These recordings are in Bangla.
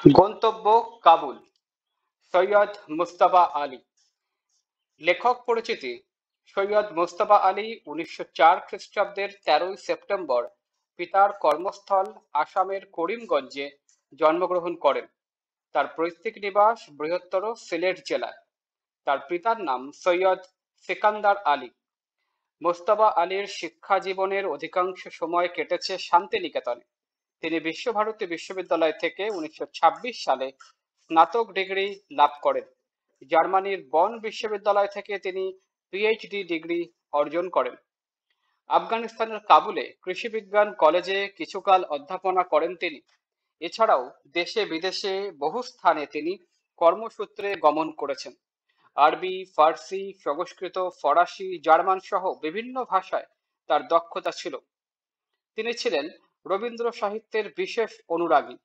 গন্তব্য কাবুল। সৈয়দ মুজতবা আলী। লেখক পরিচিতি: সৈয়দ মুজতবা আলী ১৯০৪ খ্রিস্টাব্দের ১৩ই সেপ্টেম্বর পিতার কর্মস্থল আসামের করিমগঞ্জে জন্মগ্রহণ করেন। তার পৈতৃক নিবাস বৃহত্তর সিলেট জেলায়। তার পিতার নাম সৈয়দ সিকান্দার আলী। মোস্তফা আলীর শিক্ষা জীবনের অধিকাংশ সময় কেটেছে শান্তিনিকেতনে। তিনি বিশ্বভারতী বিশ্ববিদ্যালয় থেকে ১৯২৬ সালে স্নাতক ডিগ্রি লাভ করেন। জার্মানির বন বিশ্ববিদ্যালয় থেকে তিনি পিএইচডি ডিগ্রি অর্জন করেন। আফগানিস্তানের কাবুলে কৃষি বিজ্ঞান কলেজে কিছুকাল অধ্যাপনা করেন তিনি। এছাড়াও দেশে বিদেশে বহু স্থানে তিনি কর্মসূত্রে গমন করেছেন। আরবি, ফার্সি, সংস্কৃত, ফরাসি, জার্মান সহ বিভিন্ন ভাষায় তার দক্ষতা ছিল। তিনি ছিলেন রবীন্দ্র সাহিত্যের বিশেষ অনুরাগী।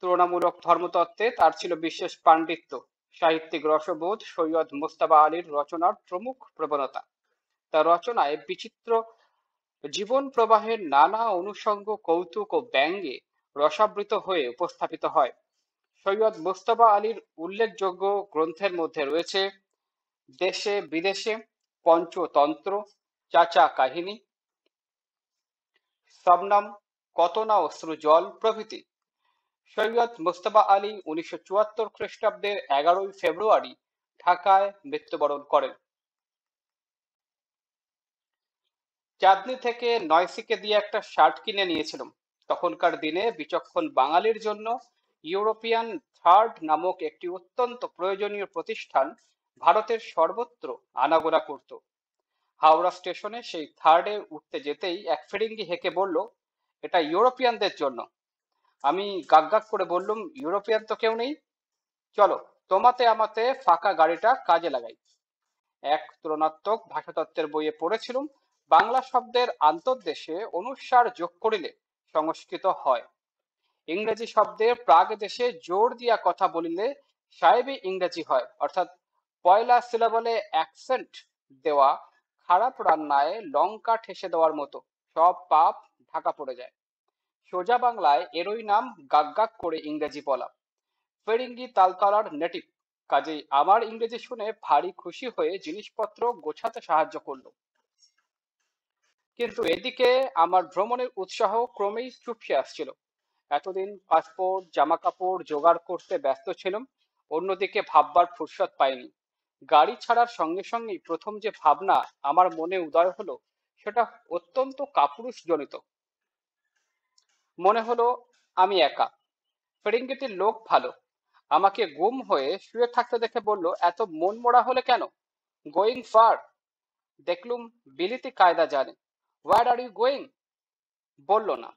তুলনামূলক ধর্মতত্ত্বে তার ছিল বিশেষ পাণ্ডিত্য। সাহিত্যিক রসবোধ, সৈয়দ মুজতবা আলীর রচনার প্রমুখ প্রবণতা। তার রচনায় বিচিত্র জীবন প্রবাহের নানা অনুষঙ্গ কৌতুক ও ব্যঙ্গে রসাবৃত হয়ে উপস্থাপিত হয়। সৈয়দ মুজতবা আলীর উল্লেখযোগ্য গ্রন্থের মধ্যে রয়েছে দেশে বিদেশে, পঞ্চতন্ত্র, চাচা কাহিনী, শবনম, কত না অশ্রু জল প্রভৃতি। সৈয়দ মুজতবা আলী ১৯৭৪ খ্রিস্টাব্দের ১১ই ফেব্রুয়ারি ঢাকায় মৃত্যুবরণ করেন। চাঁদনী থেকে নয়সিকে দিয়ে একটা শার্ট কিনে নিয়েছিলাম। তখনকার দিনে বিচক্ষণ বাঙালির জন্য ইউরোপিয়ান থার্ড নামক একটি অত্যন্ত প্রয়োজনীয় প্রতিষ্ঠান ভারতের সর্বত্র আনাগোনা করত। হাওড়া স্টেশনে সেই থার্ডে উঠতে যেতেই এক ফিরিঙ্গি হেঁকে বলল, এটা ইউরোপিয়ানদের জন্য। আমি গাক গাক করে বললুম, ইউরোপিয়ান তো কেউ নেই, চলো তোমাতে আমাতে ফাঁকা গাড়িটা কাজে লাগাই। এক তুলনাত্মক ভাষাতত্ত্বের বইয়ে পড়েছিলুম, বাংলা শব্দের আন্তর্দেশে অনুস্বার যোগ করিলে সংস্কৃত হয়। ইংরেজি শব্দের প্রাগ দেশে জোর দিয়া কথা বলিলে সাহেবী ইংরেজি হয়। অর্থাৎ পয়লা সিলাবলে অ্যাকসেন্ট দেওয়া খারাপ রান্নায় লঙ্কা ঠেসে দেওয়ার মতো, সব পাপ ঢাকা পড়ে যায়। সোজা বাংলায় এরই নাম গাক গাক করে ইংরেজি বলা। ফেরিঙ্গি তালতলার নেটিভ, কাজেই আমার ইংরেজি শুনে ভারী খুশি হয়ে জিনিসপত্র গোছাতে সাহায্য করলো। কিন্তু এদিকে আমার ভ্রমণের উৎসাহ ক্রমেই চুপসে আসছিল। এতদিন পাসপোর্ট, জামা কাপড় জোগাড় করতে ব্যস্ত ছিলাম, অন্যদিকে ভাববার ফুরসত পাইনি। গাড়ি ছাড়ার সঙ্গে সঙ্গেই প্রথম যে ভাবনা আমার মনে উদয় হলো সেটা অত্যন্ত কাপুরুষজনিত। মনে হলো আমি একা। ফেরেঙ্গিটির লোক ভালো, আমাকে গুম হয়ে শুয়ে থাকতে দেখে বলল, এত মন মরা হলে কেন? Going far? দেখলুম বিলিতি কায়দা জানে। Where are you going? বলল না।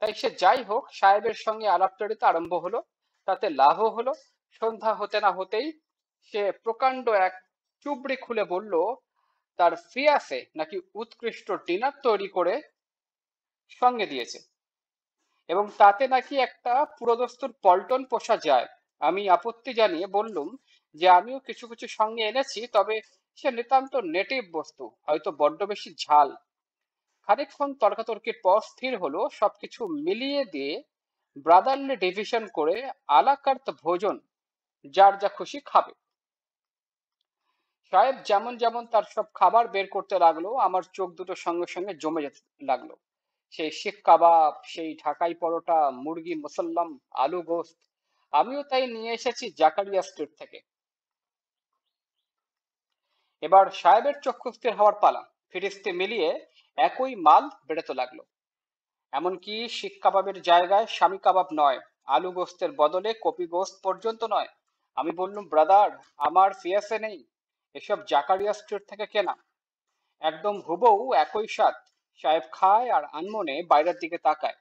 তাই সে যাই হোক, সাহেবের সঙ্গে আলাপচারিতা আরম্ভ হলো। তাতে লাভও হলো। সন্ধ্যা হতে না হতেই সে প্রকাণ্ড এক চুবড়ি খুলে বলল, তার ফিয়াসে নাকি উৎকৃষ্ট ডিনার তৈরি করে সঙ্গে দিয়েছে, এবং তাতে নাকি একটা পুরোদস্তুর পল্টন পোষা যায়। আমি আপত্তি জানিয়ে বললুম যে আমিও কিছু কিছু সঙ্গে এনেছি, তবে সে নিতান্ত নেটিভ বস্তু, হয়তো বড্ড বেশি ঝাল। খানিকক্ষণ তর্কাতর্কির পর স্থির হলো সবকিছু মিলিয়ে দিয়ে ব্রাদারলি ডিভিশন করে আলাকার্ত ভোজন যার যা খুশি খাবে। সাহেব যেমন যেমন তার সব খাবার বের করতে লাগলো, আমার চোখ দুটো সঙ্গে সঙ্গে জমে যেতে লাগলো। সেই শিক কাবাব, সেই ঢাকাই পরোটা, মুরগি মুসাল্লাম, আলু গোস্ত। আমিও তাই নিয়ে এসেছি জাকারিয়া স্ট্রিট থেকে। এবার সাহেবের চক্ষু স্থির হওয়ার পালা। ফিরিস্তি মিলিয়ে একই মাল বেরোতে লাগলো। এমনকি শিক কাবাবের জায়গায় স্বামী কাবাব নয়, আলু গোস্তের বদলে কপি গোস্ত পর্যন্ত নয়। আমি বললুম, ব্রাদার, আমার ফিয়াসে নেই, এসব জাকারিয়া স্ট্রিট থেকে কেনা। একদম হুবহু একই স্বাদ। সাহেব খায় আর আনমনে বাইরের দিকে তাকায়।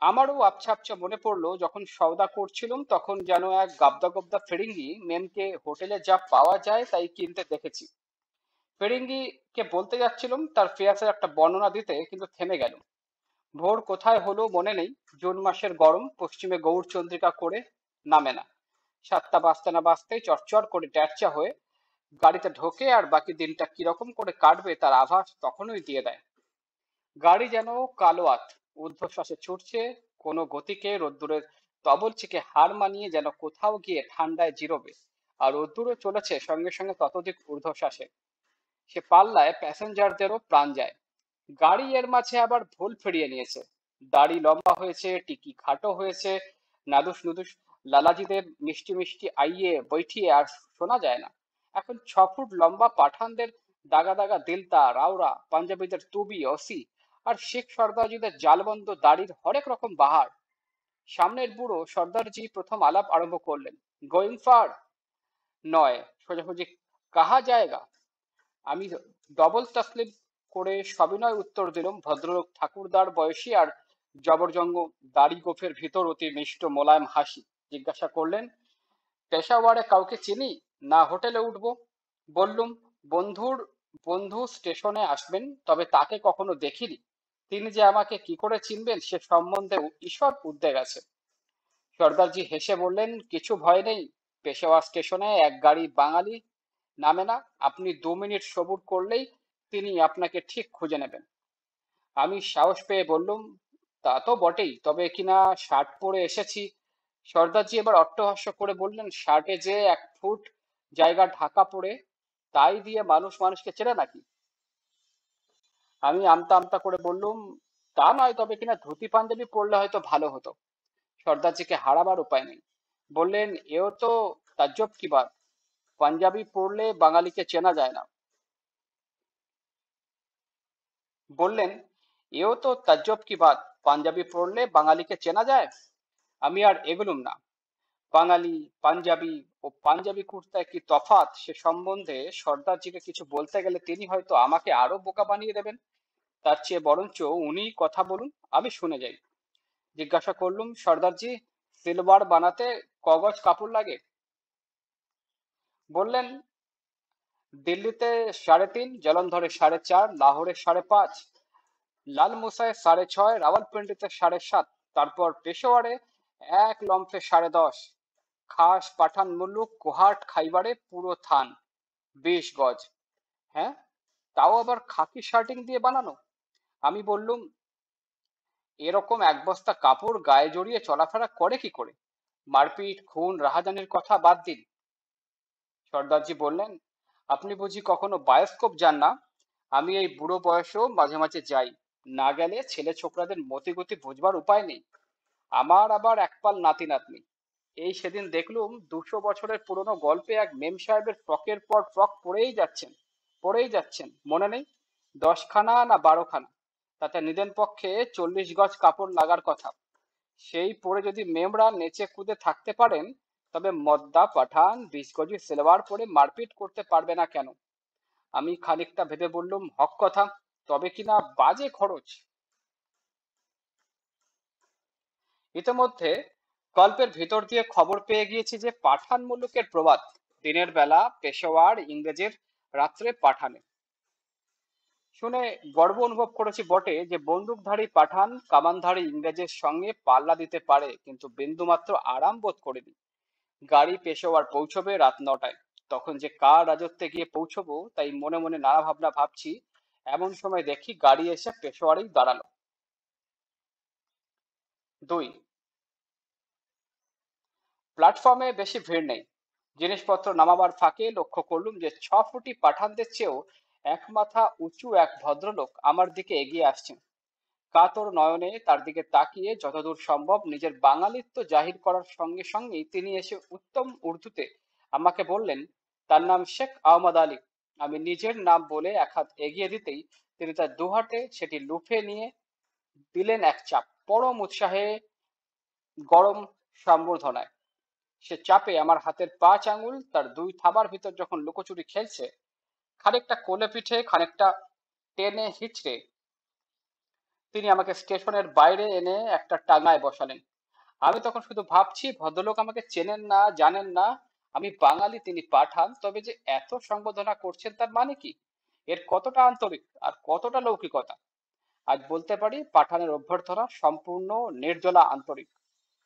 আমারও আবছা আবছা মনে পড়লো, যখন সওদা করছিলাম তখন যেন এক গাবদা গবদা ফেরিঙ্গি মেমকে হোটেলে যা পাওয়া যায় তাই কিনতে দেখেছি। ফেরিঙ্গিকে বলতে যাচ্ছিলাম তার ফেয়াসের একটা বর্ণনা দিতে, কিন্তু থেমে গেল। ভোর কোথায় হলো মনে নেই। জুন মাসের গরম পশ্চিমে গৌরচন্দ্রিকা করে নামে না। 7টা বাজতে না বাজতেই চরচর করে ট্যাচ্চা হয়ে গাড়িতে ঢোকে, আর বাকি দিনটা কিরকম করে কাটবে তার আভাস তখনই দিয়ে দেয়। গাড়ি যেন কালো আত ঊর্ধ্বশ্বাসে ছুটছে, কোনো গতিকে রোদ্দুরের তবলচিকে হার মানিয়ে যেন কোথাও গিয়ে ঠান্ডায় জিরোবে, আর রোদ্দুরও চলেছে সঙ্গে সঙ্গে ততোধিক ঊর্ধ্বশ্বাসে। সে পাল্লায় প্যাসেঞ্জারদেরও প্রাণ যায়। গাড়ি এর মাঝে আবার ভুল ফিরিয়ে নিয়েছে। দাড়ি লম্বা হয়েছে, টিকি খাটো হয়েছে, নাদুস নুদুস লালাজিদের মিষ্টি মিষ্টি আইয়ে বৈঠিয়ে আর শোনা যায় না। এখন 6 ফুট লম্বা পাঠানদের দাগা দাগা দিলতা রাওরা, পাঞ্জাবিদের তুবি ওসি, আর শিখ সর্দারজিদের জালবন্ধ দাড়ির হরেক রকম বাহার। সামনের বুড়ো সর্দারজি প্রথম আলাপ আরম্ভ করলেন। Going far? নয়, সোজাসুজি কাহা জায়গা? আমি ডবল তসলিম করে সবিনয় উত্তর দিলাম। ভদ্রলোক ঠাকুরদার বয়সী আর জবরজঙ্গ দাড়ি গোফের ভিতর অতি মিষ্ট মোলায়েম হাসি। জিজ্ঞাসা করলেন, পেশাওয়ারে কাউকে চিনি, না হোটেলে উঠবো? বললুম, বন্ধুর বন্ধু স্টেশনে আসবেন, তবে তাকে কখনো দেখিনি। তিনি যে আমাকে কি করে চিনবেন সে সম্বন্ধে ঈষৎ উদ্বেগ আছে। সর্দারজি হেসে বললেন, কিছু ভয় নেই। পেশোয়া স্টেশনে এক গাড়ি বাঙালি নামে না, আপনি 2 মিনিট সবুর করলেই তিনি আপনাকে ঠিক খুঁজে নেবেন। আমি সাহস পেয়ে বললুম, তা তো বটেই, তবে কিনা শার্ট পরে এসেছি। সর্দারজি এবার অট্টহাস্য করে বললেন, শার্টে যে 1 ফুট জায়গা ঢাকা পড়ে, তাই দিয়ে মানুষ মানুষকে চেনে নাকি? আমি আমতা আমতা করে বললুম, তা নয়, তবে কিনা ধুতি পাঞ্জাবি পরলে হয়তো ভালো হতো। সর্দারজিকে হারাবার উপায় নেই। বললেন, এও তো তাজ্জব কি বাত, পাঞ্জাবি পরলে বাঙালিকে চেনা যায় না। বললেন, এও তো তাজ্জব কি বাত, পাঞ্জাবি পরলে বাঙালিকে চেনা যায়। আমি আর এগোলুম না। বাঙালি, পাঞ্জাবি ও পাঞ্জাবি কুর্তায় কি তফাৎ সে সম্বন্ধে সর্দারজিকে কিছু বলতে গেলে তিনি হয়তো আমাকে আরো বোকা বানিয়ে দেবেন। তার চেয়ে বরঞ্চ উনি কথা বলুন, আমি শুনে যাই। জিজ্ঞাসা করলুম, সর্দারজি, সিলভার বানাতে কগজ কাপড় লাগে? বললেন, দিল্লিতে 3.5, জলন্ধরে 4.5, লাহোরে 5.5, লাল মুসায় 6.5, রাওয়ালপিন্ডিতে 7.5, তারপর পেশোয়ারে এক লম্ফে 10.5। খাস পাঠান মুল্লুক কোহাট খাইবারে পুরো থান 20 গজ। হ্যাঁ, তাও আবার খাকি শার্টিং দিয়ে বানানো। আমি বললুম, এরকম এক বস্তা কাপড় গায়ে জড়িয়ে চলাফেরা করে কি করে? মারপিট, খুন, রাহাজানির কথা বাদ দিন। সর্দারজি বললেন, আপনি বুঝি কখনো বায়োস্কোপ যান না? আমি এই বুড়ো বয়সেও মাঝে মাঝে যাই। না গেলে ছেলে ছোকরাদের মতিগতি বুঝবার উপায় নেই। আমার আবার একপাল নাতি নাতনি। এই সেদিন দেখলুম 200 বছরের পুরনো গল্পে এক মেম সাহেবের ফ্রকের পর ফ্রক পরেই যাচ্ছেন, মনে নেই 10খানা না 12খানা, তাতে নিদেন পক্ষে 40 গজ কাপড় লাগার কথা। সেই পরে যদি মেমরা নেচে কুদে থাকতে পারেন, তবে মদ্দা পাঠান 20 গজি সেলোয়ার পরে মারপিট করতে পারবে না কেন? আমি খানিকটা ভেবে বললুম, হক কথা, তবে কিনা বাজে খরচ। ইতোমধ্যে গল্পের ভিতর দিয়ে খবর পেয়ে গিয়েছি যে পাঠান মুলুকের প্রবাদ, দিনের বেলা পেশোয়ার ইংরেজের, রাত্রে পাঠানে। শুনে গর্ব অনুভব করেছি বটে যে বন্দুকধারী পাঠান কামানধারী ইংরেজের সঙ্গে পাল্লা দিতে পারে, কিন্তু বিন্দুমাত্র আরাম বোধ করেনি। গাড়ি পেশোয়ার পৌঁছবে রাত 9টায়। তখন যে কার রাজত্বে গিয়ে পৌঁছবো তাই মনে মনে নানা ভাবনা ভাবছি, এমন সময় দেখি গাড়ি এসে পেশোয়ারেই দাঁড়ালো। 2, প্ল্যাটফর্মে বেশি ভিড় নেই। জিনিসপত্র নামাবার ফাঁকে লক্ষ্য করলুম যে 6 ফুটি পাঠানদের চেয়েও এক মাথা উঁচু এক ভদ্রলোক আমার দিকে এগিয়ে আসছেন। কাতর নয়নে তার দিকে তাকিয়ে যতদূর সম্ভব নিজের বাঙালিত্ব জাহির করার সঙ্গে সঙ্গেই তিনি এসে উত্তম উর্দুতে আমাকে বললেন, তার নাম শেখ আহমদ আলী। আমি নিজের নাম বলে এক হাত এগিয়ে দিতেই তিনি তার দুহাতে সেটি লুফে নিয়ে দিলেন এক চাপ, পরম উৎসাহে, গরম সম্বর্ধনায়। সে চাপে আমার হাতের 5 আঙুল তার 2 থাবার ভিতর যখন লুকোচুরি খেলছে, খানিকটা কোলে পিঠে খানিকটা টেনে হিচড়ে তিনি আমাকে স্টেশনের বাইরে এনে একটা টাঙায় বসালেন। আমি তখন শুধু ভাবছি, ভদ্রলোক আমাকে চেনেন না, জানেন না, আমি বাঙালি, তিনি পাঠান, তবে যে এত সম্বোধনা করছেন তার মানে কি? এর কতটা আন্তরিক আর কতটা লৌকিকতা! আজ বলতে পারি পাঠানের অভ্যর্থনা সম্পূর্ণ নির্জলা আন্তরিক।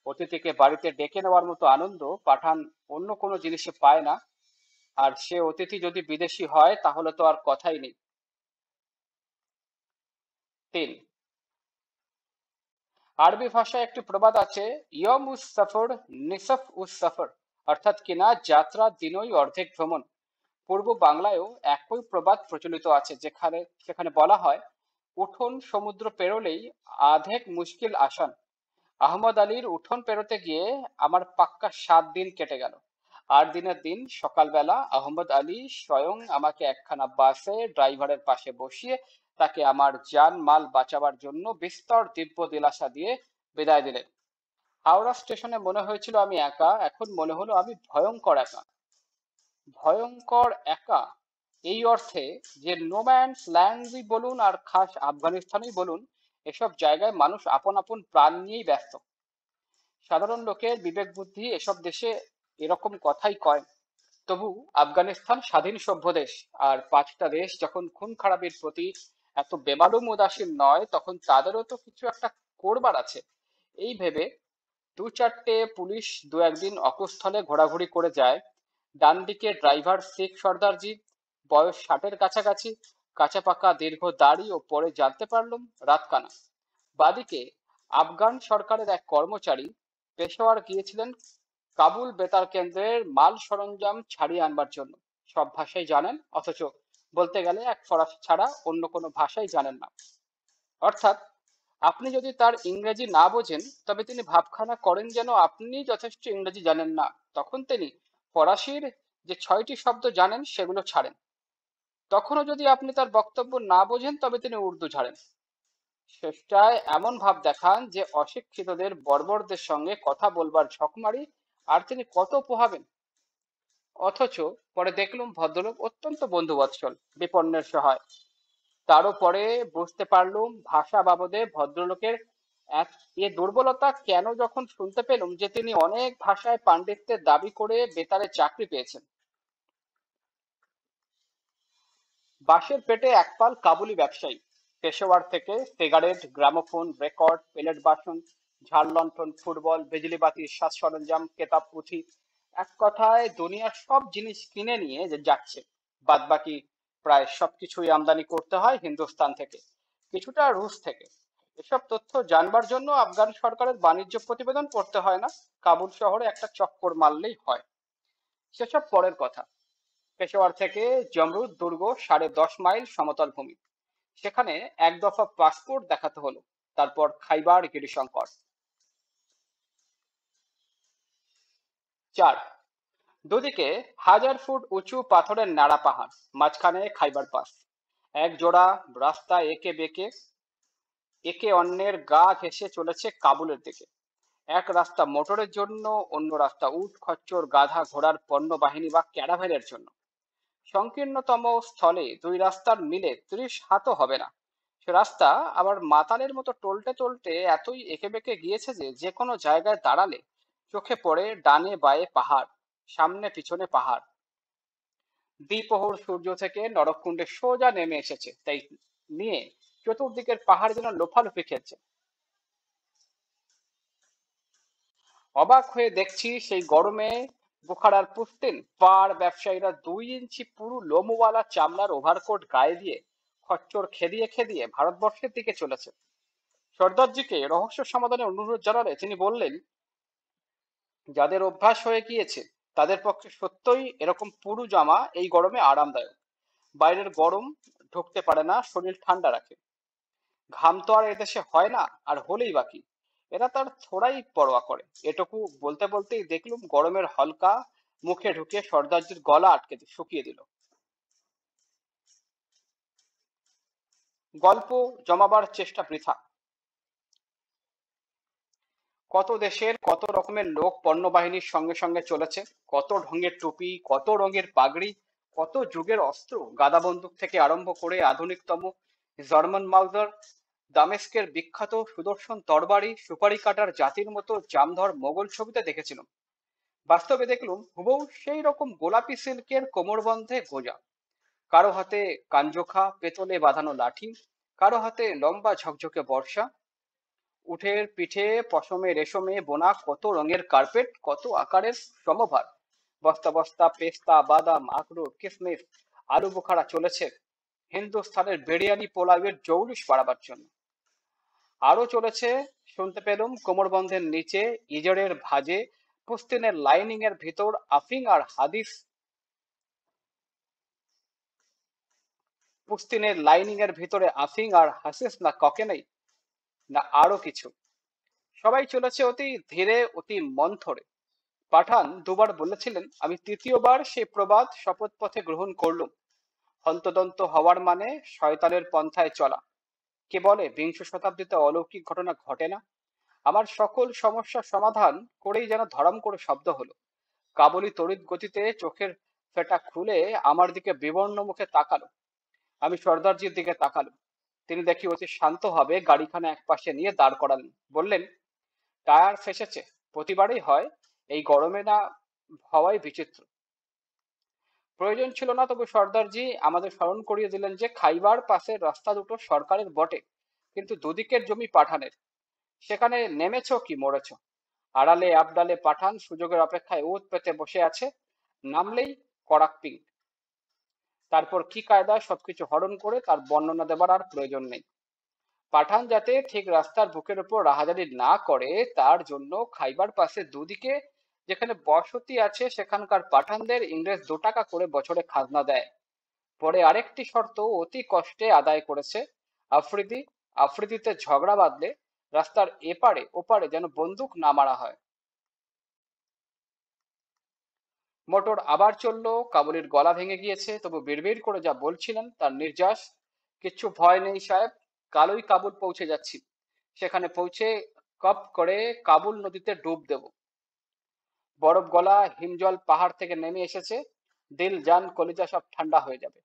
অতিথিকে বাড়িতে ডেকে নেওয়ার মতো আনন্দ পাঠান অন্য কোনো জিনিসে পায় না। আর সে অতিথি যদি বিদেশি হয় তাহলে তো আর কথাই নেই। 3, আরবি ভাষায় একটি প্রবাদ আছে, ইয়ম উস সফর নিসফ উস সফর, অর্থাৎ কিনা যাত্রা দিনই অর্ধেক ভ্রমণ। পূর্ব বাংলায়ও একই প্রবাদ প্রচলিত আছে, যেখানে সেখানে বলা হয়, উঠোন সমুদ্র পেরোলেই আধেক মুশকিল আসান। আহমদ আলীর উঠোন পেরোতে গিয়ে আমার পাক্কা 7 দিন কেটে গেল। 8 দিনের দিন সকালবেলা আহমদ আলী স্বয়ং আমাকে একখানা বাসে ড্রাইভারের পাশে বসিয়ে তাকে আমার জান মাল বাঁচাবার জন্য বিস্তর দিব্য দিলাসা দিয়ে বিদায় দিলেন। হাওড়া স্টেশনে মনে হয়েছিল আমি একা, এখন মনে হলো আমি ভয়ঙ্কর একা। ভয়ঙ্কর একা এই অর্থে যে নোম্যান্স ল্যান্ডই বলুন আর খাস আফগানিস্তানই বলুন, এসব জায়গায় মানুষ আপন আপন প্রাণ নিয়েই ব্যস্ত। সাধারণ লোকের বিবেক বুদ্ধি এসব দেশে এরকম কথাই কয়। তবু আফগানিস্তান স্বাধীন সভ্য দেশ, আর 5টা দেশ যখন খুন খারাপির প্রতি এত বেমালুম উদাসীন নয়, তখন তাদেরও তো কিছু একটা করবার আছে। এই ভেবে 2-4টে পুলিশ 2-1 দিন অকুস্থলে ঘোরাঘুরি করে যায়। ডান দিকে ড্রাইভার শিখ সর্দারজি, বয়স 60-এর কাছাকাছি, কাঁচা পাকা দীর্ঘ দাড়ি, ও পরে জানতে পারলুম রাতকানা। বাদিকে আফগান সরকারের এক কর্মচারী পেশোয়ার গিয়েছিলেন কাবুল বেতার কেন্দ্রের মাল সরঞ্জাম ছাড়িয়ে আনবার জন্য। সব ভাষাই জানেন, অথচ বলতে গেলে এক ফরাসি ছাড়া অন্য কোনো ভাষাই জানেন না। অর্থাৎ আপনি যদি তার ইংরেজি না বোঝেন, তবে তিনি ভাবখানা করেন যেন আপনি যথেষ্ট ইংরেজি জানেন না। তখন তিনি ফরাসির যে 6টি শব্দ জানেন সেগুলো ছাড়েন। তখনও যদি আপনি তার বক্তব্য না বোঝেন, তবে তিনি উর্দু ঝাড়েন। শেষটায় এমন ভাব দেখান যে অশিক্ষিতদের বর্বরদের সঙ্গে কথা বলবার ঝকমারি আর তিনি কত পোহাবেন। অথচ পরে দেখলুম ভদ্রলোক অত্যন্ত বন্ধুবৎসল, বিপন্নের সহায়। তারও পরে বুঝতে পারলুম ভাষা বাবদে ভদ্রলোকের এক দুর্বলতা কেন, যখন শুনতে পেলুম যে তিনি অনেক ভাষায় পাণ্ডিত্যের দাবি করে বেতারে চাকরি পেয়েছেন। বাঁশের পেটে একপাল কাবুলি ব্যবসায়ী পেশোয়ার থেকে সিগারেট, গ্রামোফোন, রেকর্ড, প্লেট বাসন, ঝাড় লণ্ঠন, ফুটবল, বিজলিবাতির সাজ সরঞ্জাম, কেতাব পুঁথি, এক কথায় দুনিয়ার সব জিনিস কিনে নিয়ে যে যাচ্ছে। বাদ বাকি প্রায় সবকিছুই আমদানি করতে হয় হিন্দুস্তান থেকে, কিছুটা রুশ থেকে। এসব তথ্য জানবার জন্য আফগান সরকারের বাণিজ্য প্রতিবেদন পড়তে হয় না, কাবুল শহরে একটা চক্কর মারলেই হয়। সেসব পরের কথা। পেশোয়ার থেকে জমরুদ দুর্গ 10.5 মাইল সমতল ভূমি। সেখানে এক দফা পাসপোর্ট দেখাতে হলো, তারপর খাইবার গিরিশঙ্কর। 4, দুদিকে 1000 ফুট উঁচু পাথরের নাড়া পাহাড়, মাঝখানে খাইবার পাস। এক জোড়া রাস্তা একে অন্যের গা ঘেঁষে চলেছে কাবুলের দিকে। এক রাস্তা মোটরের জন্য, অন্য রাস্তা উট, খচ্চর, গাধা, ঘোড়ার পণ্য বাহিনী বা ক্যারাভেনের জন্য। সংকীর্ণতম স্থলে দুই রাস্তার মিলে 30 হাতও হবে না। সে রাস্তা আবার মাতালের মতো টলটে টলটে এতই এঁকে বেঁকে গিয়েছে যে যে কোনো জায়গায় দাঁড়ালে চোখে পড়ে ডানে বায়ে পাহাড়, সামনে পিছনে পাহাড়। দ্বিপ্রহর সূর্য থেকে নরককুণ্ডে সোজা নেমে এসেছে, তাই নিয়ে চতুর্দিকের পাহাড় যেন লোফালোফি খেলছে। অবাক হয়ে দেখছি সেই গরমে বুখারার পুস্তিন পাড় ব্যবসায়ীরা 2 ইঞ্চি পুরু লোমওয়ালা চামড়ার ওভারকোট গায়ে দিয়ে খচ্চর খেদিয়ে খেদিয়ে ভারতবর্ষের দিকে চলেছে। সর্দারজিকে রহস্য সমাধানে অনুরোধ জানালে তিনি বললেন, যাদের অভ্যাস হয়ে গিয়েছে তাদের পক্ষে সত্যই এরকম পুরু জামা এই গরমে আরামদায়ক। বাইরের গরম ঢুকতে পারে না, শরীর ঠান্ডা রাখে। ঘাম তো আর এদেশে হয় না, আর হলেই বাকি, এরা তার থোড়াই পরোয়া করে। এটুকু বলতে বলতেই দেখলুম গরমের হলকা মুখে ঢুকে সর্দারজির গলা আটকে শুকিয়ে দিল। গল্প জমাবার চেষ্টা বৃথা। কত দেশের কত রকমের লোক পণ্যবাহিনীর সঙ্গে সঙ্গে চলেছে, কত ঢঙের টুপি, কত রঙের পাগড়ি, কত যুগের অস্ত্র, গাদা বন্দুক থেকে আরম্ভ করে আধুনিকতম জার্মান মাউজার, দামেস্কের বিখ্যাত সুদর্শন তরবারি, সুপারি কাটার জাতির মতো জামধর মোগল ছবিতে দেখেছিলাম। বাস্তবে দেখলুম হুবহু সেই রকম গোলাপি সিল্কের কোমরবন্ধে গোজা, কারো হাতে কাঞ্জোখা পেতলে বাঁধানো লাঠি, কারো হাতে লম্বা ঝকঝকে বর্ষা, উটের পিঠে পশমে রেশমে বোনা কত রঙের কার্পেট, কত আকারের সমভার। বস্তা বস্তা পেস্তা, বাদাম, আখরোট, কিশমিশ, আলু বোখারা চলেছে হিন্দুস্থানের বিরিয়ানি পোলাওয়ের জৌলুস বাড়াবার জন্য। আরো চলেছে শুনতে পেলুম কোমরবন্ধের নিচে ইজড়ের ভাঁজে পুস্তিনের লাইনিং এর ভিতর আফিং আর হাদিস পুস্তিনের লাইনিং এর ভিতরে আফিং আর হাসিস না ককেনেই না আরো কিছু। সবাই চলেছে অতি ধীরে অতি মন্থরে। পাঠান দুবার বলেছিলেন, আমি তৃতীয়বার সেই প্রবাদ শপথ পথে গ্রহণ করলুম। হন্তদন্ত হওয়ার মানে শয়তানের পন্থায় চলা। কে বলে বিংশ শতাব্দীতে অলৌকিক ঘটনা ঘটে না? আমার সকল সমস্যার সমাধান করেই যেন ধরাম করে শব্দ হলো। কাবুলি তড়িৎ গতিতে চোখের ফেটা খুলে আমার দিকে বিবর্ণ মুখে তাকালো। আমি সর্দারজির দিকে তাকালাম। তিনি দেখি অতি শান্ত ভাবে গাড়িখানা একপাশে নিয়ে দাঁড় করালেন। বললেন, টায়ার ফেসেছে, প্রতিবারই হয়, এই গরমে না হওয়াই বিচিত্র। প্রয়োজন ছিল না, তবু সর্দারজি আমাদের স্মরণ করিয়ে দিলেন যে খাইবার পাশের রাস্তা দুটো সরকারের বটে, কিন্তু দুদিকের জমি পাঠানের। সেখানে নেমেছ কি মরেছ। আড়ালে আবডালে পাঠান সুযোগের অপেক্ষায় উত পেতে বসে আছে, নামলেই করাক পিং। তারপর কি কায়দায় সবকিছু হরণ করে তার বর্ণনা দেবার আর প্রয়োজন নেই। পাঠান যাতে ঠিক রাস্তার বুকের উপর রাহাজানি না করে তার জন্য খাইবার পাশে দুদিকে যেখানে বসতি আছে সেখানকার পাঠানদের ইংরেজ 2 টাকা করে বছরে খাজনা দেয়। পরে আরেকটি শর্ত অতি কষ্টে আদায় করেছে, আফ্রিদি আফ্রিদিতে ঝগড়া বাঁধলে রাস্তার এপারে ওপারে যেন বন্দুক না মারা হয়। মোটর আবার চললো। কাবুলির গলা ভেঙে গিয়েছে, তবু বিড়বিড় করে যা বলছিলেন তার নির্যাস। কিচ্ছু ভয় নেই সাহেব, কালই কাবুল পৌঁছে যাচ্ছি। সেখানে পৌঁছে কপ করে কাবুল নদীতে ডুব দেব। বরফ গলা হিমজল পাহাড় থেকে নেমে এসেছে, দিল জান কলিজা সব ঠান্ডা হয়ে যাবে।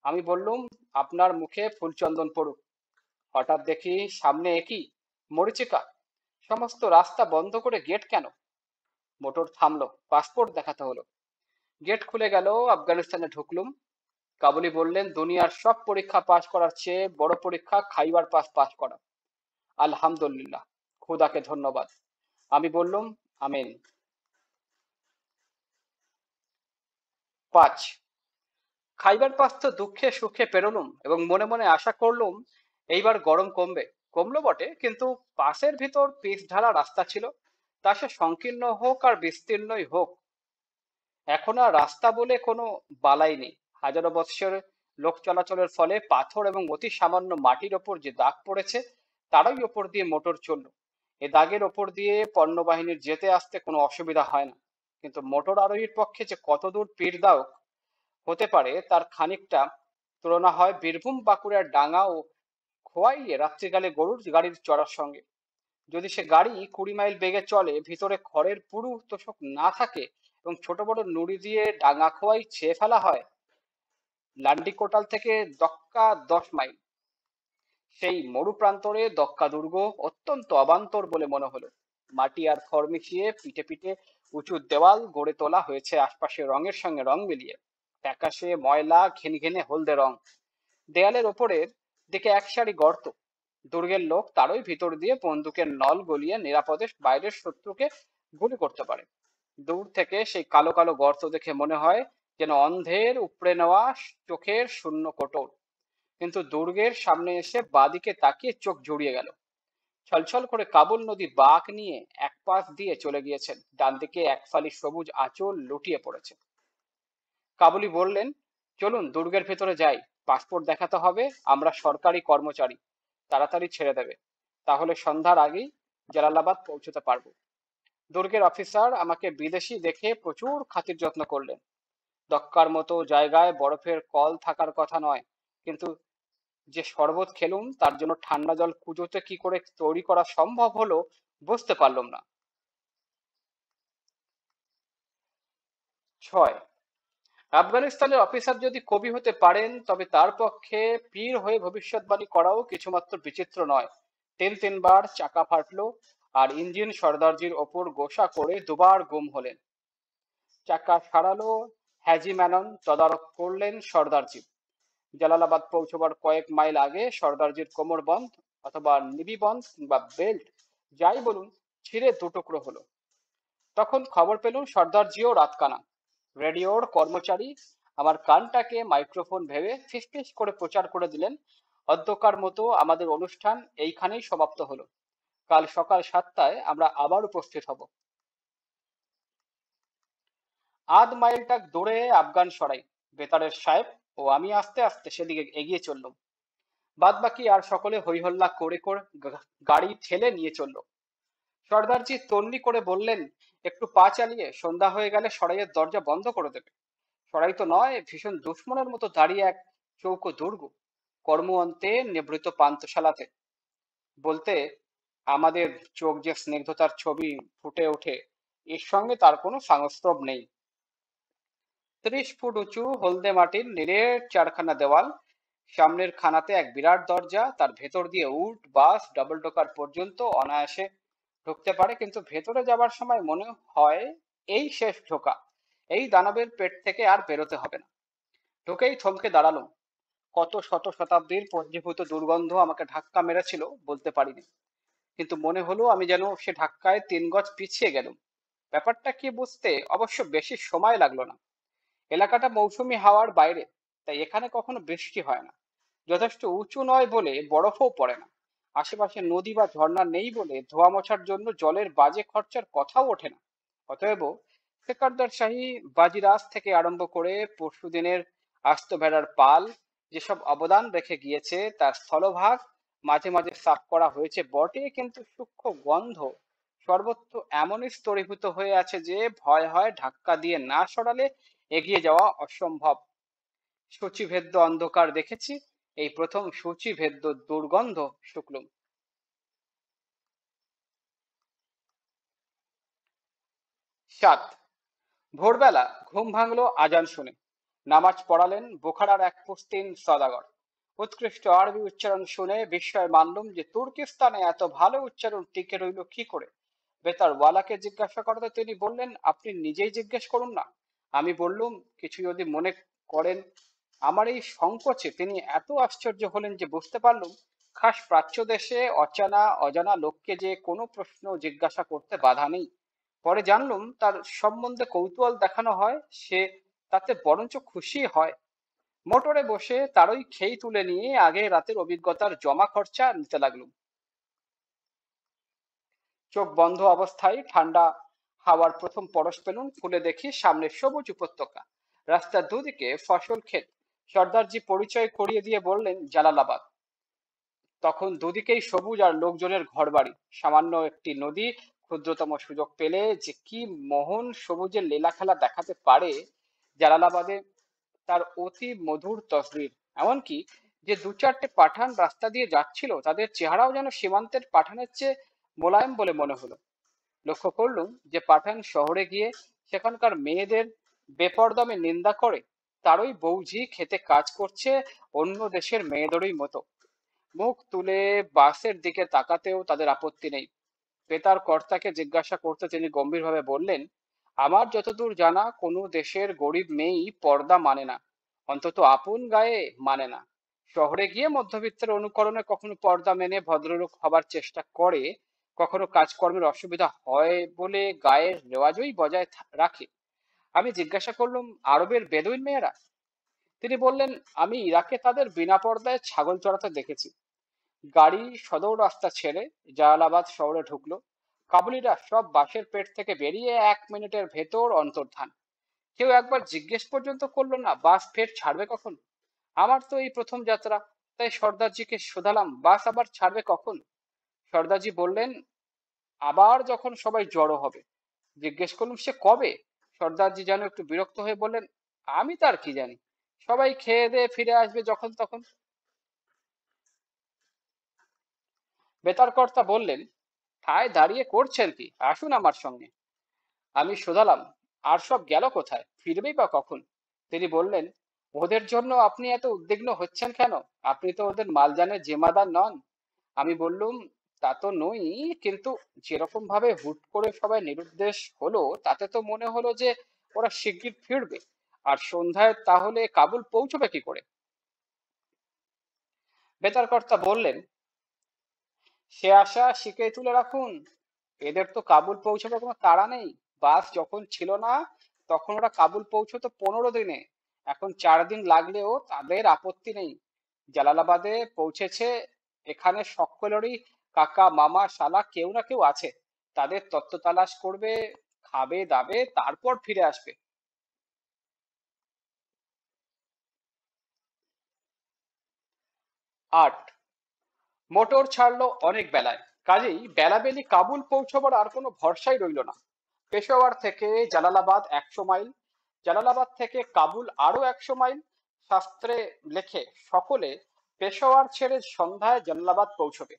আমি বললুম, আপনার মুখে ফুলচন্দন পড়ুক। হঠাৎ দেখি সামনে একই মরীচিকা, সমস্ত রাস্তা বন্ধ করে গেট কেন? মোটর থামলো, পাসপোর্ট দেখাতে হলো। গেট খুলে গেল, আফগানিস্তানে ঢুকলুম। কাবুলি বললেন, দুনিয়ার সব পরীক্ষা পাশ করার চেয়ে বড় পরীক্ষা খাইবার পাস পাশ করা। আলহামদুলিল্লাহ, খুদাকে ধন্যবাদ। আমি বললুম, আমিন। 5 খাইবার পাস তো দুঃখে সুখে পেরোলুম এবং মনে মনে আশা করলুম এইবার গরম কমবে। কমলো বটে, কিন্তু পাসের ভিতর পিচ ঢালা রাস্তা ছিল, তা সে সংকীর্ণ হোক আর বিস্তীর্ণই হোক, এখন আর রাস্তা বলে কোনো বালাই নেই। হাজারো বৎসর লোক চলাচলের ফলে পাথর এবং অতি সামান্য মাটির ওপর যে দাগ পড়েছে তারই ওপর দিয়ে মোটর চলল। এ দাগের ওপর দিয়ে পণ্যবাহিনীর যেতে আসতে কোনো অসুবিধা হয় না, কিন্তু মোটর আরোহীর পক্ষে যে কতদূর পীড়দায়ক হতে পারে তার খানিকটা তুলনা হয় বীরভূম বাঁকুড়ার ডাঙ্গা ও খোয়াইয়ে রাত্রিকালে গরুর গাড়ির চড়ার সঙ্গে। যদি সে গাড়ি 20 মাইল বেগে চলে, ভিতরে খড়ের পুরু তোষক না থাকে এবং ছোট বড় নুড়ি দিয়ে ডাঙা খোয়াই ছেয়ে ফেলা হয়, লান্ডি কোটাল থেকে দক্কা 10 মাইল, সেই মরু প্রান্তরে দক্কা দুর্গ অত্যন্ত অবান্তর বলে মনে হলো। মাটি আর খড় মিশিয়ে পিঠে পিঠে উঁচু দেওয়াল গড়ে তোলা হয়েছে আশপাশে রঙের সঙ্গে রং মিলিয়ে, ফ্যাকাশে ময়লা ঘিনঘিনে হলদে রং। দেয়ালের ওপরের দিকে এক সারি গর্ত। দুর্গের লোক তারই ভিতর দিয়ে বন্দুকের নল গলিয়ে নিরাপদে বাইরের শত্রুকে গুলি করতে পারে। দূর থেকে সেই কালো কালো গর্ত দেখে মনে হয় যেন অন্ধের উপড়ে নেওয়া চোখের শূন্য কোটর। কিন্তু দুর্গের সামনে এসে বাঁদিকে তাকিয়ে চোখ জুড়িয়ে গেল। ছলছল করে কাবুল নদী বাঁক নিয়ে এক পাশ দিয়ে চলে গিয়েছেন, ডান দিকে এক ফালি সবুজ আঁচল লুটিয়ে পড়েছে। কাবুলি বললেন, চলুন দুর্গের ভেতরে যাই, পাসপোর্ট দেখাতে হবে, আমরা সরকারি কর্মচারী, তাড়াতাড়ি ছেড়ে দেবে, তাহলে সন্ধ্যার আগেই জালালাবাদ পৌঁছতে পারবো। দুর্গের অফিসার আমাকে বিদেশি দেখে প্রচুর খাতির যত্ন করলেন। দক্কার মতো জায়গায় বরফের কল থাকার কথা নয়, কিন্তু যে শরবত খেলুম তার জন্য ঠান্ডা জল কুজোতে কি করে তৈরি করা সম্ভব হলো বুঝতে পারলাম না। 6 আফগানিস্তানের অফিসার যদি কবি হতে পারেন তবে তার পক্ষে পীর হয়ে ভবিষ্যৎবাণী করাও কিছুমাত্র বিচিত্র নয়। 3 বার চাকা ফাটলো আর ইঞ্জিন সর্দারজির ওপর গোসা করে দুবার গুম হলেন। চাকা সারালো হ্যাজি ম্যানন, তদারক করলেন সর্দারজি। জালালাবাদ পৌঁছবার কয়েক মাইল আগে সর্দারজির কোমর বন্ধ অথবা নিবি বন্ধ কিংবা বেল্ট যাই বলুন ছিঁড়ে 2 টুকরো হলো। তখন খবর পেলুম সর্দারজিও রাতকানা। রেডিওর কর্মচারী আমার কানটাকে মাইক্রোফোন ভেবে ফিসফিস করে প্রচার করে দিলেন, অধ্যকার মতো আমাদের অনুষ্ঠান এইখানেই সমাপ্ত হলো। কাল সকাল 7টায় আমরা আবার উপস্থিত হব। আধ মাইলটা দূরে আফগান সরাই। বেতারের সাহেব ও আমি আস্তে আস্তে সেদিকে এগিয়ে চললাম। বাদ বাকি আর সকলে হইহল্লা করে করে গাড়ি ঠেলে নিয়ে চলল। সর্দারজি তল্লি করে বললেন, একটু পা চালিয়ে সন্ধ্যা হয়ে গেলে সরাইয়ের দরজা বন্ধ করে দেবে। সরাই তো নয়, ভীষণ দুশ্মনের মতো দাঁড়িয়ে এক চৌকো দুর্গ, কর্ম অন্তে নিভৃত পান্থশালাতে। বলতে আমাদের চোখ যে স্নিগ্ধতার ছবি ফুটে ওঠে, এর সঙ্গে তার কোনো সংস্রব নেই। 30 ফুট উঁচু হলদে মাটির নিরেট চারখানা দেওয়াল, সামনের খানাতে এক বিরাট দরজা, তার ভেতর দিয়ে উট বাস ডাবল ডোকার পর্যন্ত অনায়াসে ঢুকতে পারে, কিন্তু ভেতরে যাবার সময় মনে হয় এই শেষ ঢোকা, এই দানবের পেট থেকে আর বেরোতে হবে না। ঢুকেই থমকে দাঁড়ালাম। কত শত শতাব্দীর পঞ্জীভূত দুর্গন্ধ আমাকে ধাক্কা মেরেছিল বলতে পারিনি, কিন্তু মনে হলো আমি যেন সে ধাক্কায় 3 গজ পিছিয়ে গেলাম। ব্যাপারটা কি বুঝতে অবশ্য বেশি সময় লাগলো না। এলাকাটা মৌসুমী হাওয়ার বাইরে, তাই এখানে কখনো বৃষ্টি হয় না। যথেষ্ট উঁচু নয় বলে বরফও পড়ে না। আশেপাশে নদী বা ঝর্ণা নেই বলে ধোয়া মোছার জন্য জলের বাজে খরচার কথাও ওঠে না। অতএব সেকারদার শাহী বাজিরাজ থেকে আরম্ভ করে পরশুদিনের আস্ত ভেড়ার পাল যেসব অবদান রেখে গিয়েছে তার স্থলভাগ মাঝে মাঝে সাফ করা হয়েছে বটে, কিন্তু সূক্ষ্ম গন্ধ সর্বত্র এমনই স্তরীভূত হয়ে আছে যে ভয় হয় ধাক্কা দিয়ে না সরালে এগিয়ে যাওয়া অসম্ভব। সূচিভেদ্য অন্ধকার দেখেছি, এই প্রথম সূচিভেদ্য দুর্গন্ধ শুকলুম। 7 ভোরবেলা ঘুম ভাঙলো আজান শুনে। নামাজ পড়ালেন বোখারার এক পুস্তিন সদাগর। উৎকৃষ্ট আরবি উচ্চারণ শুনে বিস্ময় মানলুম যে তুর্কিস্তানে এত ভালো উচ্চারণ টিকে রইল কি করে। বেতার ওয়ালাকে জিজ্ঞাসা করতে তিনি বললেন, আপনি নিজেই জিজ্ঞেস করুন না। আমি বললুম, কিছু যদি মনে করেন। আমার এই সংকোচে তিনি এত আশ্চর্য হলেন যে বুঝতে পারলুম খাস প্রাচ্য দেশে অচানা অজানা লোককে যে কোনো প্রশ্ন জিজ্ঞাসা করতে বাধা নেই। পরে জানলুম তার সম্বন্ধে কৌতূহল দেখানো হয়, সে তাতে বরঞ্চ খুশি হয়। মোটরে বসে তারই খেই তুলে নিয়ে আগে রাতের অভিজ্ঞতার জমা খরচা নিতে লাগলুম। চোখ বন্ধ অবস্থায় ঠান্ডা হাওয়ার প্রথম পরশ পেলুম, খুলে দেখি সামনে সবুজ উপত্যকা, রাস্তার দুদিকে ফসল ক্ষেত। সর্দারজি পরিচয় করিয়ে দিয়ে বললেন, জালালাবাদ। তখন দুদিকেই সবুজ আর লোকজনের ঘরবাড়ি, সামান্য একটি নদী ক্ষুদ্রতম সুযোগ পেলে যে কি মোহন সবুজের লীলা খেলা দেখাতে পারে। জালালাবাদে তার অতি মধুর তসবির। এমনকি যে 2-4টে পাঠান রাস্তা দিয়ে যাচ্ছিল তাদের চেহারাও যেন সীমান্তের পাঠানের চেয়ে মোলায়েম বলে মনে হলো। লক্ষ্য করলুম যে পাঠান শহরে গিয়ে সেখানকার মেয়েদের বেপরদমে নিন্দা করে, তারই বৌঝি খেতে কাজ করছে অন্য দেশের মেয়েদেরই মতো। মুখ তুলে বাসের দিকে তাকাতেও তাদের আপত্তি নেই। বেতার কর্তাকে জিজ্ঞাসা করতে তিনি গম্ভীরভাবে বললেন, আমার যতদূর জানা কোনো দেশের গরিব মেয়েই পর্দা মানে না, অন্তত আপন গায়ে মানে না। শহরে গিয়ে মধ্যবিত্তের অনুকরণে কখনো পর্দা মেনে ভদ্রলোক হবার চেষ্টা করে, কখনো কাজকর্মের অসুবিধা হয় বলে গায়ের রেওয়াজই বজায় রাখে। আমি জিজ্ঞাসা করলুম, আরবের বেদুইন মেয়েরা? তিনি বললেন, আমি ইরাকে তাদের বিনা পর্দায় ছাগল চড়াতে দেখেছি। গাড়ি সদর রাস্তা ছেড়ে জালালাবাদ শহরে ঢুকলো। কাবুলিরা সব বাসের পেট থেকে বেরিয়ে 1 মিনিটের ভেতর অন্তর্ধান। কেউ একবার জিজ্ঞেস পর্যন্ত করলো না বাস ফের ছাড়বে কখন। আমার তো এই প্রথম যাত্রা, তাই সর্দারজিকে শোধালাম, বাস আবার ছাড়বে কখন। সর্দারজি বললেন, আবার যখন সবাই জড়ো হবে। জিজ্ঞেস করলাম, সে কবে? সর্দারজি যেন একটু বিরক্ত হয়ে বললেন, আমি তার কি জানি, সবাই খেয়ে দিয়ে ফিরে আসবে যখন তখন। বেতারকর্তা বললেন, ঠায় দাঁড়িয়ে করছেন কি, আসুন আমার সঙ্গে। আমি শোধালাম, আর সব গেল কোথায়, ফিরবেই বা কখন? তিনি বললেন, ওদের জন্য আপনি এত উদ্বিগ্ন হচ্ছেন কেন? আপনি তো ওদের মালজানের জিম্মাদার নন। আমি বললুম, তা তো নই, কিন্তু যেরকম ভাবে হুট করে সবাই নিরুদ্দেশ হলো তাতে তো মনে হলো যে ওরা শিগগির ফিরবে। আর সন্ধ্যায় তাহলে কাবুল পৌঁছবে কি করে? বেতারকর্তা বললেন, সে আশা শিখে তুলে রাখুন। এদের তো কাবুল পৌঁছাবে কোনো তাড়া নেই। বাস যখন ছিল না তখন ওরা কাবুল পৌঁছতো 15 দিনে, এখন 4 দিন লাগলেও তাদের আপত্তি নেই। জালালাবাদে পৌঁছেছে, এখানে সকলেরই কাকা মামা শালা কেউ না কেউ আছে, তাদের তত্ত্ব তালাশ করবে, খাবে দাবে, তারপর ফিরে আসবে। 8, মোটর ছাড়লো অনেক বেলায়, কাজেই বেলাবেলি কাবুল পৌঁছবার আর কোনো ভরসাই রইল না। পেশোয়ার থেকে জালালাবাদ 100 মাইল, জালালাবাদ থেকে কাবুল আরো 100 মাইল। শাস্ত্রে লেখে সকলে পেশোয়ার ছেড়ে সন্ধ্যায় জালালাবাদ পৌঁছবে।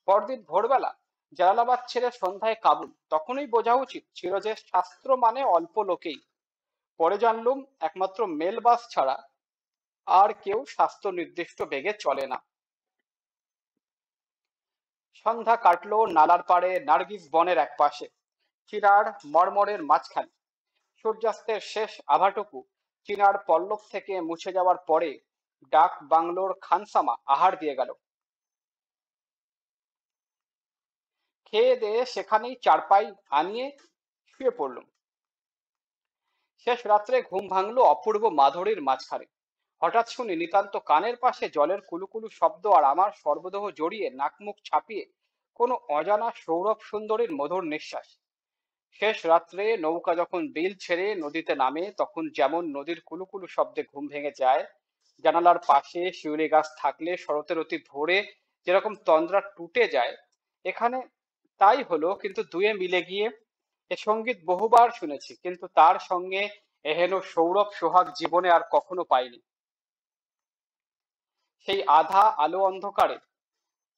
পরদিন ভোরবেলা জালালাবাদ ছেড়ে সন্ধ্যায় কাবুল, তখনই বোঝা উচিত ছিল যে শাস্ত্র মানে অল্প লোকেই। পরে জানলুম একমাত্র মেল বাস ছাড়া আর কেউ শাস্ত্র নির্দিষ্ট বেগে চলে না। সন্ধ্যা কাটলো নালার পাড়ে নার্গিস বনের এক পাশে, চিনার মর্মরের মাঝখানে। সূর্যাস্তের শেষ আভাটুকু চিনার পল্লব থেকে মুছে যাওয়ার পরে ডাক বাংলোর খানসামা আহার দিয়ে গেল। খেয়ে দেয়ে সেখানেই চারপাই আনিয়ে শুয়ে পড়লুম। শেষ রাত্রে ঘুম ভাঙলো অপূর্ব মাধুরীর মাঝখানে। হঠাৎ শুনি নিতান্ত কানের পাশে জলের কুলুকুলু শব্দ, আর আমার সর্বদেহ জড়িয়ে নাকমুখ ছাপিয়ে কোনো অজানা সৌরভ সুন্দরীর মধুর নিঃশ্বাস। শেষ রাত্রে নৌকা যখন বিল ছেড়ে নদীতে নামে, তখন যেমন নদীর কুলুকুলু শব্দে ঘুম ভেঙে যায়, জানালার পাশে শিউলি গাছ থাকলে শরতের অতি ভোরে যেরকম তন্দ্রা টুটে যায়, এখানে তাই হলো। কিন্তু দুয়ে মিলে গিয়ে এ সঙ্গীত বহুবার শুনেছি, কিন্তু তার সঙ্গে এহেন সৌরভ সোহাগ জীবনে আর কখনো পাইনি। সেই আধা আলো অন্ধকারে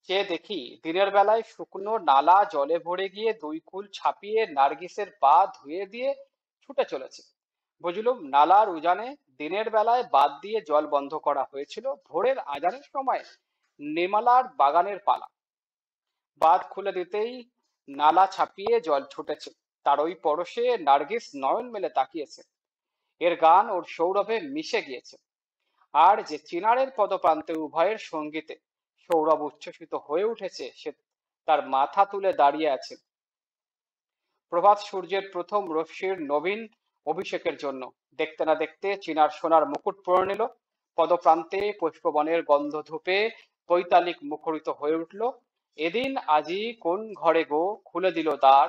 চেয়ে দেখি দিনের বেলায় শুকনো নালা জলে ভরে গিয়ে দুই কুল ছাপিয়ে নার্গিসের পা ধুয়ে দিয়ে ছুটে চলেছে। বুঝলুম নালার উজানে দিনের বেলায় বাঁধ দিয়ে জল বন্ধ করা হয়েছিল, ভোরের আজানের সময় নেমালার বাগানের পালা। বাঁধ খুলে দিতেই নালা ছাপিয়ে জল ছুটেছে, তার ওই পরশে নার্গিস নয়ন মেলে তাকিয়েছে। এর গান ওর সৌরভে মিশে গিয়েছে। আর যে চিনারের পদপ্রান্তে উভয়ের সঙ্গীতে সৌরভ উচ্ছ্বসিত হয়ে উঠেছে, সে তার মাথা তুলে দাঁড়িয়ে আছে প্রভাত সূর্যের প্রথম রশ্মির নবীন অভিষেকের জন্য। দেখতে না দেখতে চিনার সোনার মুকুট পরে নিল, পদপ্রান্তে পুষ্পবনের গন্ধ ধূপে পৈতালিক মুখরিত হয়ে উঠল। এদিন আজি কোন ঘরে গো খুলে দিল দ্বার,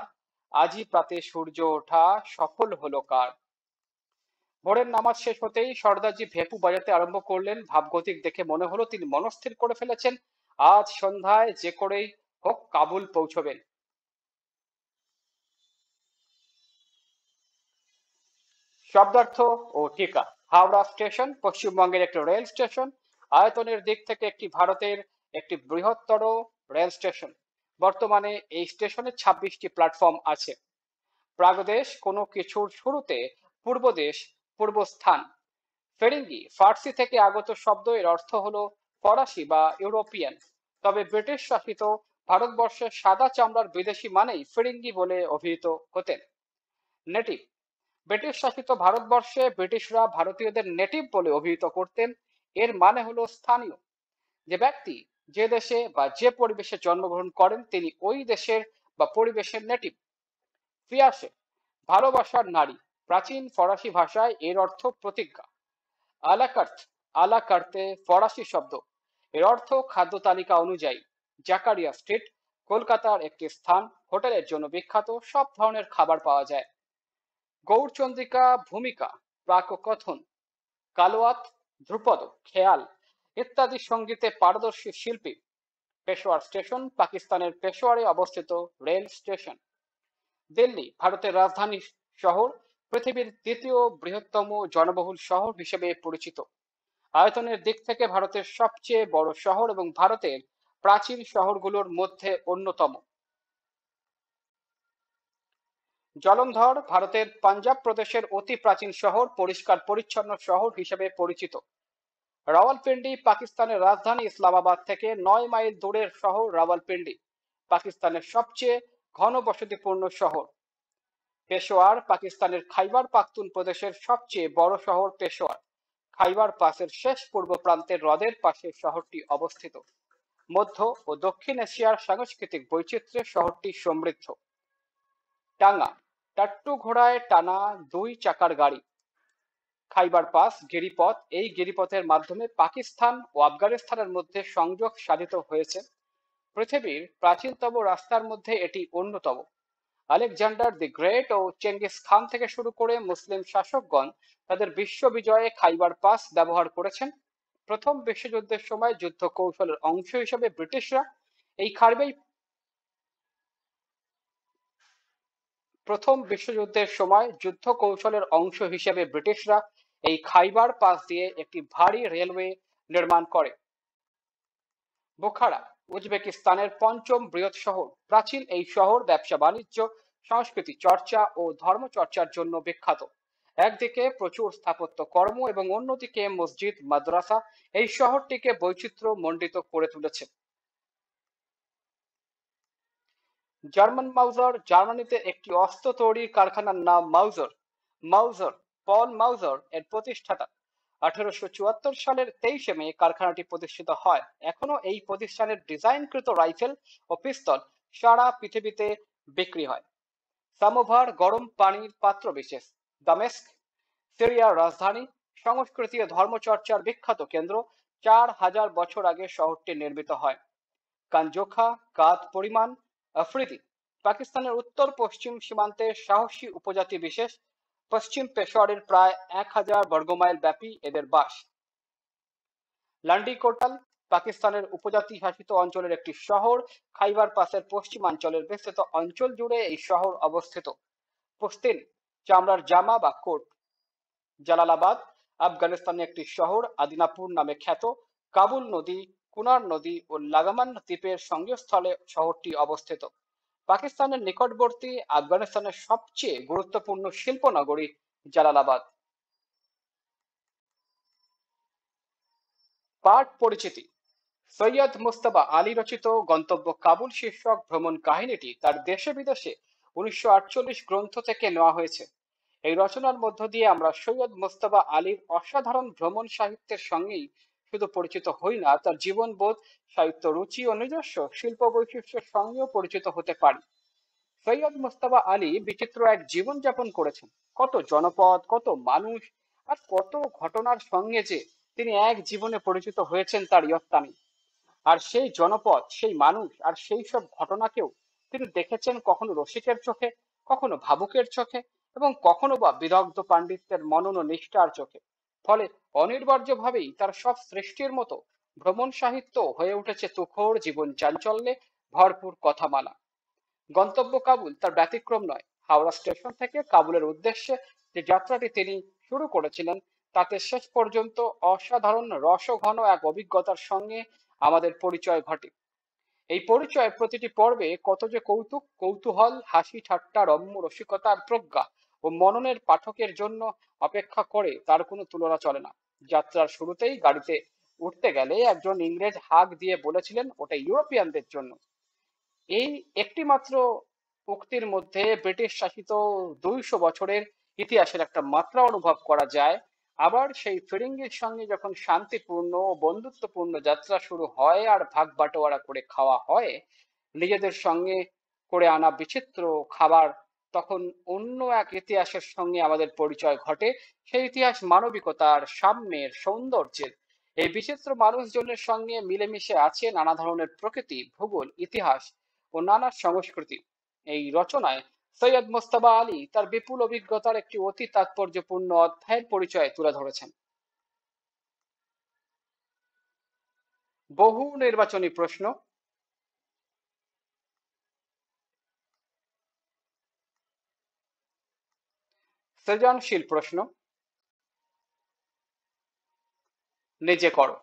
আজি প্রাতে সূর্য ওঠা সফল হলো কার। ভোরের নামাজ শেষ হতেই সর্দারজি ভেপু বাজাতে আরম্ভ করলেন। ভাবগতিক দেখে মনে হলো তিনি মনস্থির করে ফেলেছেন আজ সন্ধ্যায় যে করেই হোক কাবুল পৌঁছবেন। শব্দার্থ ও টিকা। হাওড়া স্টেশন পশ্চিমবঙ্গের একটি রেল স্টেশন। আয়তনের দিক থেকে একটি ভারতের একটি বৃহত্তর রেল স্টেশন। বর্তমানে এই স্টেশনে 26টি প্ল্যাটফর্ম আছে। প্রাগদেশ কোনো কিছুর শুরুতে, পূর্বদেশ পূর্বস্থান। ফেরিঙ্গি ফার্সি থেকে আগত শব্দ, এর অর্থ হলো ফরাসি বা ইউরোপিয়ান। তবে ব্রিটিশ শাসিত ভারতবর্ষের সাদা চামড়ার বিদেশি মানেই ফিরিঙ্গি বলে অভিহিত হতেন। নেটিভ, ব্রিটিশ শাসিত ভারতবর্ষে ব্রিটিশরা ভারতীয়দের নেটিভ বলে অভিহিত করতেন। এর মানে হলো স্থানীয়। যে ব্যক্তি যে দেশে বা যে পরিবেশে জন্মগ্রহণ করেন তিনি ওই দেশের বা পরিবেশের নেটিভ। ফিয়াসে, ভালোবাসার নারী। প্রাচীন ফরাসি ভাষায় এর অর্থ প্রতিজ্ঞা। আলাকার্থ, আলাকার্তে ফরাসি শব্দ, এর অর্থ খাদ্য তালিকা অনুযায়ী। জাকারিয়া স্ট্রিট কলকাতার একটি স্থান, হোটেলের জন্য বিখ্যাত, সব ধরনের খাবার পাওয়া যায়। গৌরচন্দ্রিকা ভূমিকা, প্রাককথন, কালোয়াত, ধ্রুপদ, খেয়াল ইত্যাদি সঙ্গীতে পারদর্শী শিল্পী। পেশোয়ার স্টেশন পাকিস্তানের পেশোয়ারে অবস্থিত রেল স্টেশন। দিল্লি ভারতের রাজধানী শহর, পৃথিবীর দ্বিতীয় বৃহত্তম জনবহুল শহর হিসেবে পরিচিত। আয়তনের দিক থেকে ভারতের সবচেয়ে বড় শহর এবং ভারতের প্রাচীন শহরগুলোর মধ্যে অন্যতম। জলন্ধর ভারতের পাঞ্জাব প্রদেশের অতি প্রাচীন শহর, পরিষ্কার পরিচ্ছন্ন শহর হিসেবে পরিচিত। রাওয়ালপিন্ডি পাকিস্তানের রাজধানী ইসলামাবাদ থেকে 9 মাইল দূরের শহর রাওয়ালপিন্ডি, পাকিস্তানের সবচেয়ে ঘনবসতিপূর্ণ শহর। পেশোয়ার পাকিস্তানের খাইবার পাখতুন প্রদেশের সবচেয়ে বড় শহর পেশোয়ার। খাইবার পাসের শেষ পূর্ব প্রান্তের হ্রদের পাশে শহরটি অবস্থিত। মধ্য ও দক্ষিণ এশিয়ার সাংস্কৃতিক বৈচিত্র্যে শহরটি সমৃদ্ধ। টাঙ্গা, টাট্টু ঘোড়ায় টানা 2 চাকার গাড়ি। খাইবার পাস গিরিপথ, এই গিরিপথের মাধ্যমে পাকিস্তান ও আফগানিস্তানের মধ্যে সংযোগ সাধিত হয়েছে। পৃথিবীর প্রাচীনতম রাস্তার মধ্যে এটি অন্যতম। আলেকজান্ডার দি গ্রেট ও চেঙ্গিস খান থেকে শুরু করে মুসলিম শাসকগণ তাদের বিশ্ব বিজয়ে খাইবার পাস ব্যবহার করেছেন। প্রথম বিশ্বযুদ্ধের সময় যুদ্ধ কৌশলের অংশ হিসেবে ব্রিটিশরা এই খাইবার প্রথম বিশ্বযুদ্ধের সময় যুদ্ধ কৌশলের অংশ হিসেবে ব্রিটিশরা এই খাইবার পাস দিয়ে একটি ভারী রেলওয়ে নির্মাণ করে। বোখারা উজবেকিস্তানের পঞ্চম বৃহৎ শহর। প্রাচীন এই শহর ব্যবসা বাণিজ্য, সংস্কৃতি চর্চা ও ধর্মচর্চার জন্য বিখ্যাত। একদিকে প্রচুর স্থাপত্য কর্ম এবং অন্যদিকে মসজিদ মাদ্রাসা এই শহরটিকে বৈচিত্র্য মণ্ডিত করে তুলেছে। জার্মান মাউজার জার্মানিতে একটি অস্ত্র তৈরির কারখানার নাম মাউজার। মাউজার পল মাউজার এর প্রতিষ্ঠাতা। 1874 সালের 23শে মে কারখানাটি প্রতিষ্ঠিত হয়। এখনো এই প্রতিষ্ঠানের ডিজাইনকৃত রাইফেল ও পিস্তল সারা পৃথিবীতে বিক্রি হয়। সামোভার গরম পানির পাত্র বিশেষ। দামেস্ক সিরিয়ার রাজধানী, সংস্কৃতি ও ধর্মচর্চার বিখ্যাত কেন্দ্র। 4000 বছর আগে শহরটি নির্মিত হয়। কানজোখা কাত পরিমাণ আফ্রিদি পাকিস্তানের উত্তর পশ্চিম সীমান্তে সাহসী উপজাতি বিশেষ। পশ্চিম পেশোয়ারের প্রায় 1000 বর্গমাইল ব্যাপী এদের বাস। লান্ডি কোটাল পাকিস্তানের উপজাতি শাসিত অঞ্চলের একটি শহর। খাইবার পাসের পশ্চিমাঞ্চলের বিস্তৃত অঞ্চল জুড়ে এই শহর অবস্থিত। পস্তিন চামড়ার জামা বা কোট। জালালাবাদ আফগানিস্তানের একটি শহর, আদিনাপুর নামে খ্যাত। কাবুল নদী, কুনার নদী ও লাগামান দ্বীপের সঙ্গীস্থলে শহরটি অবস্থিত। পাকিস্তানের নিকটবর্তী আফগানিস্তানের সবচেয়ে গুরুত্বপূর্ণ শিল্প নগরী জালালাবাদ। পাঠ পরিচিতি। সৈয়দ মুজতবা আলী রচিত গন্তব্য কাবুল শীর্ষক ভ্রমণ কাহিনীটি তার দেশে বিদেশে 1948 গ্রন্থ থেকে নেওয়া হয়েছে। এই রচনার মধ্য দিয়ে আমরা সৈয়দ মুজতবা আলীর অসাধারণ ভ্রমণ সাহিত্যের সঙ্গেই শুধু পরিচিত হই না, তার জীবনবোধ, সাহিত্য রুচি ও নিজস্ব শিল্প বৈশিষ্ট্যের সঙ্গেও পরিচিত হতে পারি। সৈয়দ মুজতবা আলী বিচিত্র এক জীবন যাপন করেছেন। কত জনপদ, কত মানুষ আর কত ঘটনার সঙ্গে যে তিনি এক জীবনে পরিচিত হয়েছেন তার ইয়ত্তা নেই। আর সেই জনপদ, সেই মানুষ আর সেই সব ঘটনাকেও তিনি দেখেছেন কখনো রসিকের চোখে, কখনো ভাবুকের চোখে এবং কখনো বা বিদগ্ধ পাণ্ডিত্যের মনন ও নিষ্ঠার চোখে। ফলে অনিবার্যভাবেই তার সব সৃষ্টির মতো ভ্রমণ সাহিত্য হয়ে উঠেছে তুখোড় জীবন চাঞ্চল্যে ভরপুর কথামালা। গন্তব্য কাবুল তার ব্যতিক্রম নয়। হাওড়া স্টেশন থেকে কাবুলের উদ্দেশ্যে যে যাত্রাটি তিনি শুরু করেছিলেন তাতে শেষ পর্যন্ত অসাধারণ রসঘন এক অভিজ্ঞতার সঙ্গে আমাদের পরিচয় ঘটে। এই পরিচয় প্রতিটি পর্বে কত যে কৌতুক, কৌতূহল, হাসি ঠাট্টা, রম্য রসিকতা আর প্রজ্ঞা ও মননের পাঠকের জন্য অপেক্ষা করে তার কোনো তুলনা চলে না। যাত্রার শুরুতেই গাড়িতে উঠতে গেলে একজন ইংরেজ হাঁক দিয়ে বলেছিলেন, ওটা ইউরোপিয়ানদের জন্য। এই একটি মাত্র উক্তির মধ্যে ব্রিটিশ শাসিত 200 বছরের ইতিহাসের একটা মাত্রা অনুভব করা যায়। আবার সেই ফিরিঙ্গির সঙ্গে যখন শান্তিপূর্ণ ও বন্ধুত্বপূর্ণ যাত্রা শুরু হয় আর ভাগ বাটোয়ারা করে খাওয়া হয় নিজেদের সঙ্গে করে আনা বিচিত্র খাবার, তখন অন্য এক ইতিহাসের সঙ্গে আমাদের পরিচয় ঘটে। সেই ইতিহাস মানবিকতার, সাম্যের, সৌন্দর্যের। এই বিচিত্র মানুষজনের সঙ্গে মিলেমিশে আছে নানা ধরনের প্রকৃতি, ভূগোল, ইতিহাস ও নানা সংস্কৃতি। এই রচনায় সৈয়দ মোস্তফা আলী তার বিপুল অভিজ্ঞতার একটি অতি তাৎপর্যপূর্ণ অধ্যায়ের পরিচয় তুলে ধরেছেন। বহু নির্বাচনী প্রশ্ন, সৃজনশীল প্রশ্ন, নিজে করো।